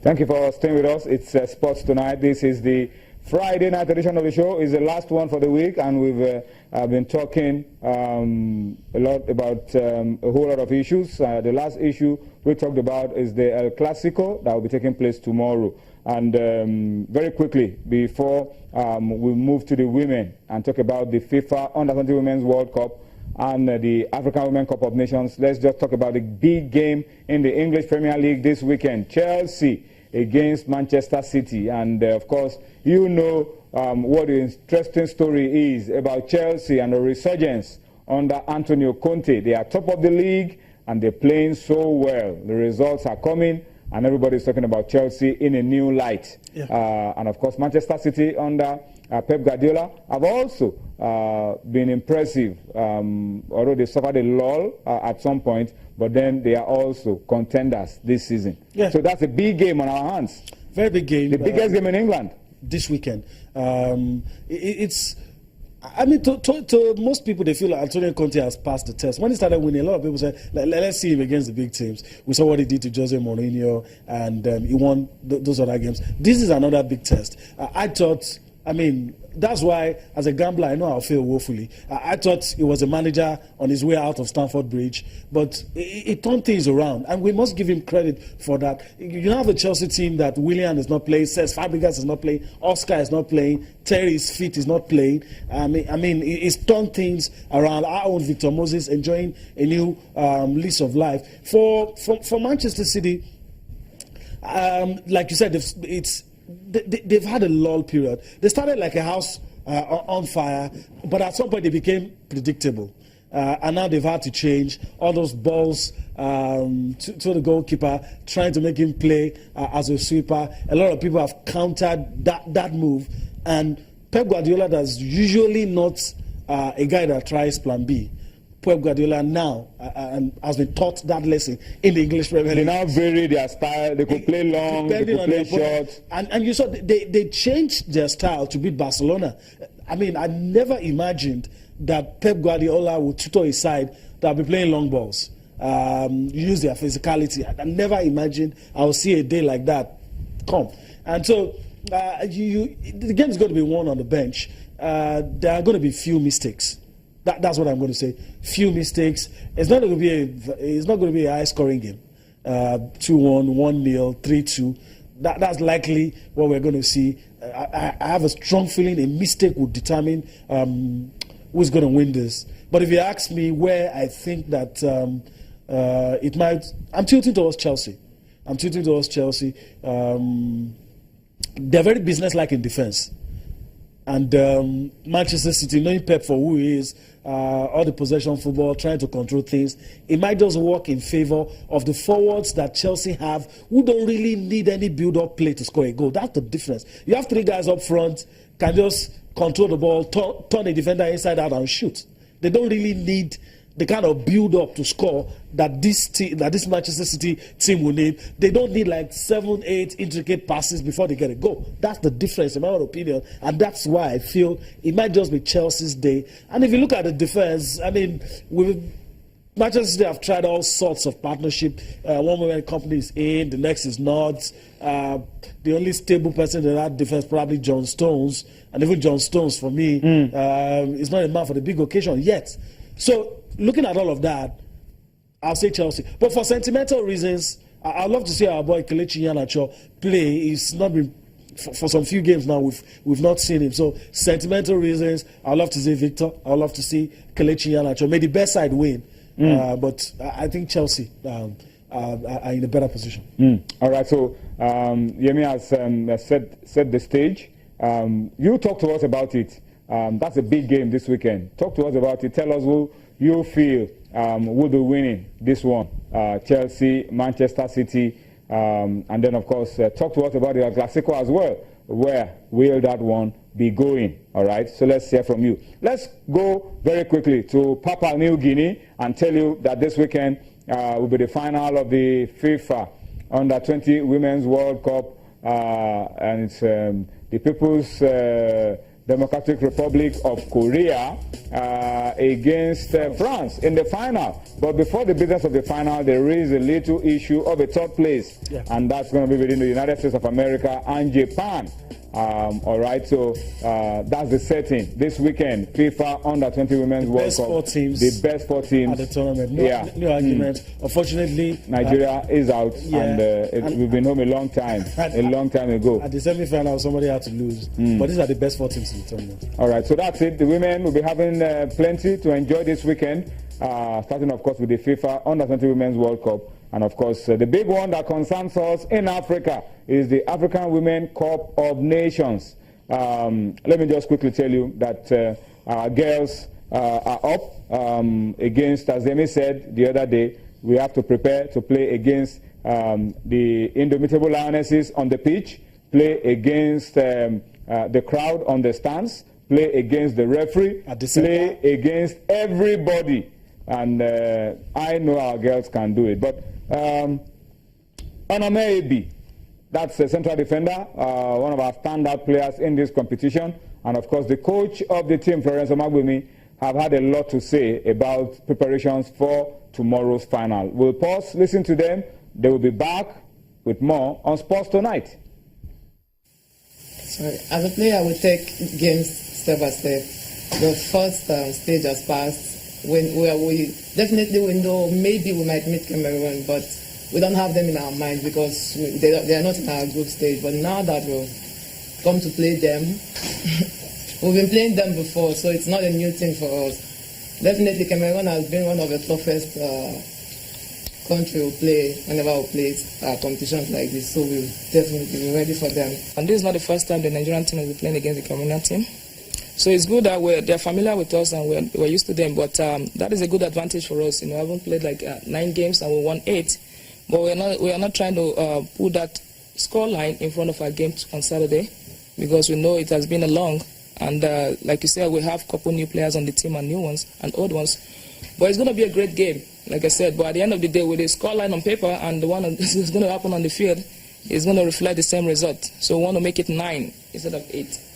Thank you for staying with us. It's Sports Tonight. This is the Friday night edition of the show. It's the last one for the week, and we've been talking a lot about a whole lot of issues. The last issue we talked about is the El Clasico that will be taking place tomorrow. And very quickly, before we move to the women and talk about the FIFA Under-20 Women's World Cup and the African Women Cup of Nations, let's just talk about the big game in the English Premier League this weekend. Chelsea against Manchester City. And of course, you know what the interesting story is about Chelsea and the resurgence under Antonio Conte. They are top of the league and they're playing so well. The results are coming and everybody's talking about Chelsea in a new light. Yeah. And of course, Manchester City under Pep Guardiola have also been impressive, although they suffered a lull at some point, but then they are also contenders this season. Yeah. So that's a big game on our hands. Very big game. The biggest game in England. This weekend. It's, I mean, to most people, they feel like Antonio Conte has passed the test. When he started winning, a lot of people said, let's see him against the big teams. We saw what he did to Jose Mourinho, and he won those other games. This is another big test. I thought, I mean, that's why, as a gambler, I know I'll fail woefully. I thought he was a manager on his way out of Stamford Bridge, but he turned things around, and we must give him credit for that. You have a Chelsea team that Willian is not playing, Cesc Fabregas is not playing, Oscar is not playing, Terry is fit, is not playing. I mean, he's turned things around. Our own Victor Moses enjoying a new lease of life. For Manchester City, like you said, they've had a lull period. They started like a house on fire, but at some point they became predictable. And now they've had to change all those balls to the goalkeeper, trying to make him play as a sweeper. A lot of people have countered that move. And Pep Guardiola is usually not a guy that tries plan B. Pep Guardiola now has been taught that lesson in the English Premier League. They now vary their style. They could play long, they could play short. And you saw they changed their style to beat Barcelona. I mean, I never imagined that Pep Guardiola would tutor his side that would be playing long balls, use their physicality. I never imagined I would see a day like that come. And so the game is going to be won on the bench. There are going to be few mistakes. That's what I'm going to say. Few mistakes. It's not going to be a high-scoring game. 2-1, 1-0, 3-2. That's likely what we're going to see. I have a strong feeling a mistake would determine who's going to win this. But if you ask me where I think that it might, I'm tilting towards Chelsea. They're very business-like in defense. And Manchester City, knowing Pep for who he is, all the possession football, trying to control things, it might just work in favor of the forwards that Chelsea have, who don't really need any build-up play to score a goal. That's the difference. You have three guys up front, can just control the ball, turn a defender inside out and shoot. They don't really need the kind of build-up to score that this Manchester City team will need. They don't need like 7, 8 intricate passes before they get a goal. That's the difference, in my own opinion, and that's why I feel it might just be Chelsea's day. And if you look at the defense, I mean, Manchester City have tried all sorts of partnership. One moment company is in, the next is not. The only stable person in that defense probably John Stones, and even John Stones for me is not a man for the big occasion yet. So looking at all of that, I'll say Chelsea. But for sentimental reasons, I'd love to see our boy Kelechi Iheanacho play. He's not been for some few games now. We've not seen him. So sentimental reasons, I'd love to see Victor. I'd love to see Kelechi Iheanacho. May the best side win. But I think Chelsea are in a better position. All right. So Yemi has set the stage. You talk to us about it. That's a big game this weekend. Talk to us about it. Tell us who you feel will be winning this one. Chelsea, Manchester City, and then, of course, talk to us about the Classico as well. Where will that one be going? All right, so let's hear from you. Let's go very quickly to Papua New Guinea and tell you that this weekend will be the final of the FIFA Under-20 Women's World Cup, and it's the People's Democratic Republic of Korea against France in the final. But before the business of the final, there is a little issue of a third place, and that's going to be within the United States of America and Japan. All right, so that's the setting. This weekend, FIFA Under-20 Women's World Cup. The best four teams at the tournament. No argument. Unfortunately, Nigeria is out, and we've been home a long time, ago. At the semi-final, somebody had to lose. But these are the best four teams in the tournament. All right, so that's it. The women will be having plenty to enjoy this weekend, starting, of course, with the FIFA Under-20 Women's World Cup. And of course, the big one that concerns us in Africa is the African Women Cup of Nations. Let me just quickly tell you that our girls are up against, as Amy said the other day, we have to prepare to play against the Indomitable Lionesses on the pitch, play against the crowd on the stands, play against the referee, play against everybody. And I know our girls can do it. But Onomebi, that's a central defender, one of our standout players in this competition. And of course, the coach of the team, Florence Omagbumi, have had a lot to say about preparations for tomorrow's final. We'll pause, listen to them. They will be back with more on Sports Tonight. Sorry. As a player, we take games step by step. The first stage has passed. We definitely know maybe we might meet Cameroon, but we don't have them in our mind because they are not in our group stage. But now that we've come to play them, we've been playing them before, so it's not a new thing for us. Definitely Cameroon has been one of the toughest country we play whenever we play competitions like this, so we'll definitely be ready for them. And this is not the first time the Nigerian team will be playing against the Cameroonian team. So it's good that they're familiar with us and we're used to them, but that is a good advantage for us. We haven't played like 9 games and we won 8, but we are not trying to put that scoreline in front of our game on Saturday because we know it has been a long, and like you said, we have a couple new players on the team and new ones and old ones, but it's going to be a great game, like I said. But at the end of the day, with the scoreline on paper and the one that is going to happen on the field, it's going to reflect the same result. So we want to make it 9 instead of 8.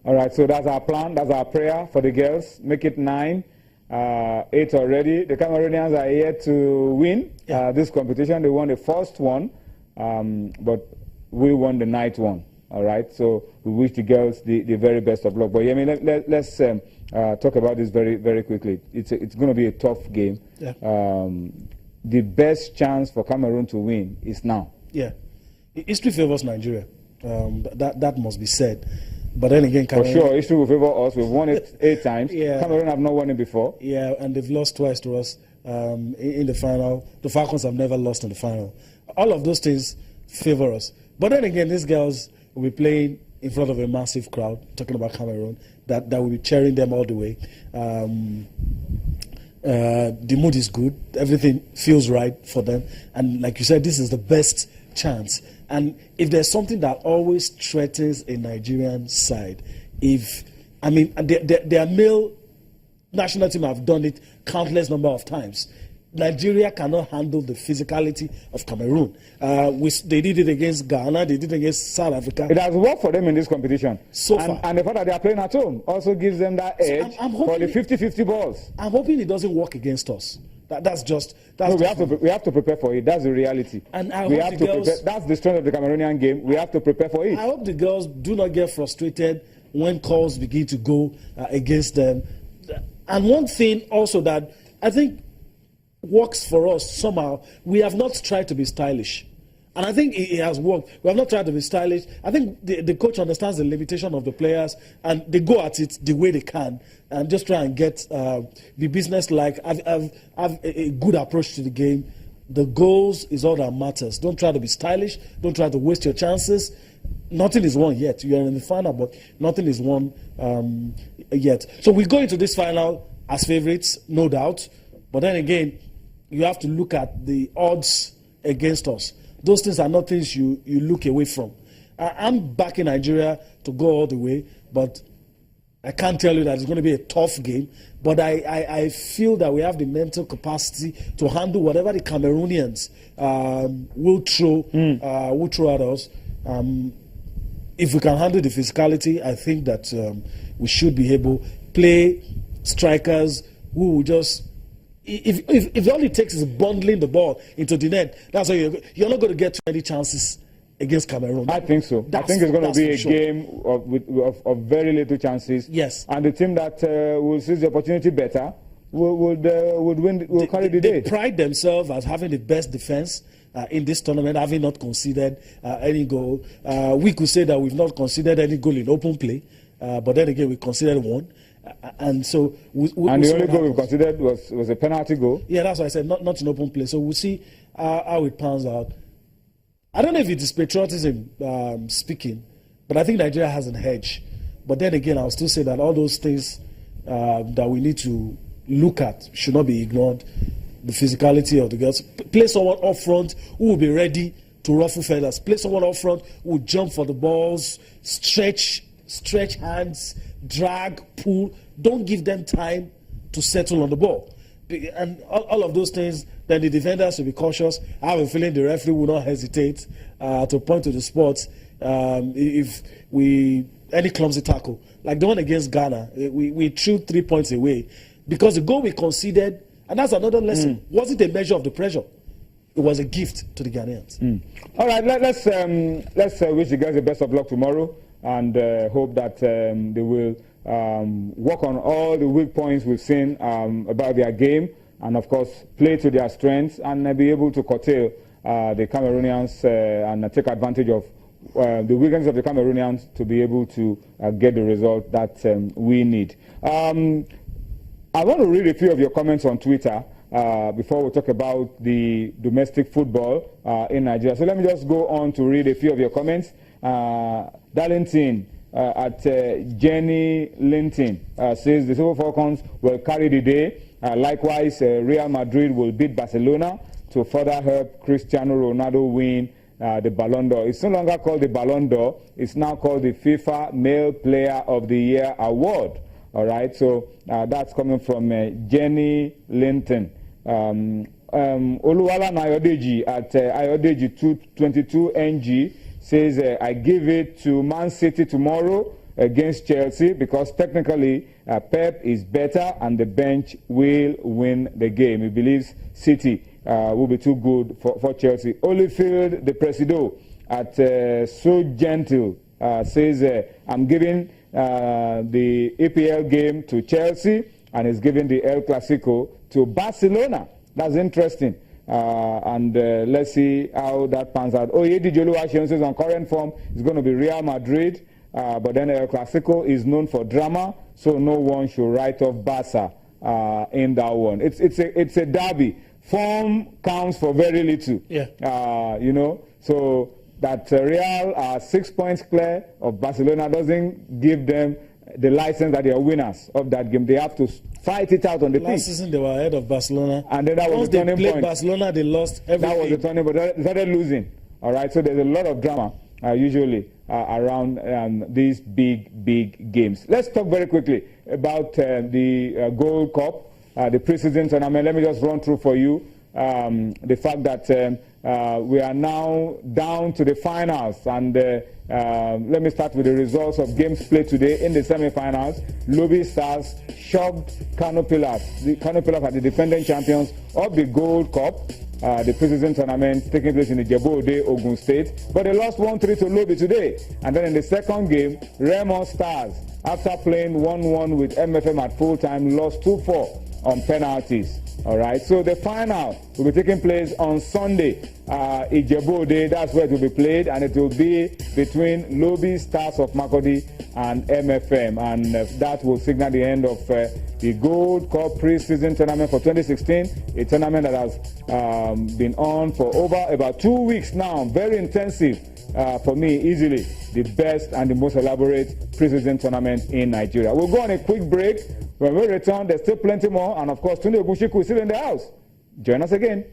All right, so that's our plan, that's our prayer for the girls. Make it 9, 8 already. The Cameroonians are here to win this competition. They won the first one, but we won the 9th one. All right, so we wish the girls the very best of luck. But yeah, I mean, let's talk about this very, very quickly. It's going to be a tough game. Yeah. The best chance for Cameroon to win is now. Yeah, history favors Nigeria. That must be said. But then again, Cameroon, for sure, history will favor us. We've won it 8 times. Cameroon have not won it before. Yeah, and they've lost twice to us in the final. The Falcons have never lost in the final. All of those things favor us. But then again, these girls will be playing in front of a massive crowd, talking about Cameroon, that will be cheering them all the way. The mood is good. Everything feels right for them. And like you said, this is the best chance. And if there's something that always threatens a Nigerian side, their male national team have done it countless number of times. Nigeria cannot handle the physicality of Cameroon. They did it against Ghana, they did it against South Africa. It has worked for them in this competition. So far. And the fact that they are playing at home also gives them that edge for the 50-50 balls. I'm hoping it doesn't work against us. We have to prepare for it. That's the reality. And that's the strength of the Cameroonian game. We have to prepare for it. I hope the girls do not get frustrated when calls begin to go against them. And one thing also that I think works for us somehow, we have not tried to be stylish. And I think it has worked. We have not tried to be stylish. I think the coach understands the limitation of the players, and they go at it the way they can and just try and get the business-like, have a good approach to the game. The goals is all that matters. Don't try to be stylish. Don't try to waste your chances. Nothing is won yet. You are in the final, but nothing is won yet. So we go into this final as favorites, no doubt. But then again, you have to look at the odds against us. Those things are not things you look away from. I'm backing Nigeria to go all the way, but I can't tell you that it's going to be a tough game. But I feel that we have the mental capacity to handle whatever the Cameroonians will throw at us. if we can handle the physicality, I think that we should be able play strikers who will just. If all it takes is bundling the ball into the net, that's how you're not going to get 20 chances against Cameroon. I think so. I think it's going to be a game of very little chances. Yes. And the team that will seize the opportunity better would win. Will carry the day. They pride themselves as having the best defense in this tournament, having not conceded any goal. We could say that we've not conceded any goal in open play, but then again we conceded one. And so the only goal we considered was a penalty goal. Yeah, that's why I said not in open play. So we'll see how it pans out. I don't know if it is patriotism speaking, but I think Nigeria has an edge. But then again, I'll still say that all those things that we need to look at should not be ignored. The physicality of the girls. Play someone up front who will be ready to ruffle feathers. Play someone up front who will jump for the balls, stretch hands, drag, pull. Don't give them time to settle on the ball. And all of those things, then the defenders will be cautious. I have a feeling the referee will not hesitate to point to the spots if any clumsy tackle. Like the one against Ghana, we threw 3 points away because the goal we conceded, and that's another lesson, wasn't a measure of the pressure. It was a gift to the Ghanaians. All right, let's wish the guys the best of luck tomorrow and hope that they will work on all the weak points we've seen about their game and, of course, play to their strengths and be able to curtail the Cameroonians and take advantage of the weaknesses of the Cameroonians to be able to get the result that we need. I want to read a few of your comments on Twitter before we talk about the domestic football in Nigeria. So let me just go on to read a few of your comments. Darlington at Jenny Linton says the Super Falcons will carry the day. Likewise, Real Madrid will beat Barcelona to further help Cristiano Ronaldo win the Ballon d'Or. It's no longer called the Ballon d'Or. It's now called the FIFA Male Player of the Year Award. All right, so that's coming from Jenny Linton. Oluwala Nayodeji at Ayodeji 222 NG says, I give it to Man City tomorrow against Chelsea because technically Pep is better and the bench will win the game. He believes City will be too good for Chelsea. Holyfield the Presido at So Gentle says, I'm giving the EPL game to Chelsea and is giving the El Clasico to Barcelona. That's interesting. And let's see how that pans out. Oyedi Joluwa says on current form is going to be Real Madrid, but then El Clasico is known for drama, so no one should write off Barca in that one. It's a derby. Form counts for very little. Yeah. You know, so that Real are 6 points clear of Barcelona doesn't give them the license that they are winners of that game. They have to fight it out on the pitch. Last season they were ahead of Barcelona. And then that was the turning point. Once they played Barcelona, they lost everything. That was the turning point. They started losing. All right, so there's a lot of drama usually around these big games. Let's talk very quickly about the Gold Cup, the preseason tournament. Let me just run through for you the fact that we are now down to the finals, and let me start with the results of games played today in the semi-finals. Lobby Stars shoved Kano Pillars. The Kano Pillars are the defending champions of the Gold Cup, the preseason tournament taking place in the Ijebu-Ode, Ogun State. But they lost 1-3 to Lobby today. And then in the second game, Remo Stars, after playing 1-1 with MFM at full time, lost 2-4 on penalties. All right, so the final will be taking place on Sunday, Ijebu-Ode. That's where it will be played, and it will be between Lobby Stars of Makurdi and MFM, and that will signal the end of the Gold Cup pre-season tournament for 2016, a tournament that has been on for over about 2 weeks now. Very intensive. For me, easily the best and the most elaborate pre-season tournament in Nigeria. We'll go on a quick break. When we return, there's still plenty more, and of course, Tunde Ogunshiku is still in the house. Join us again.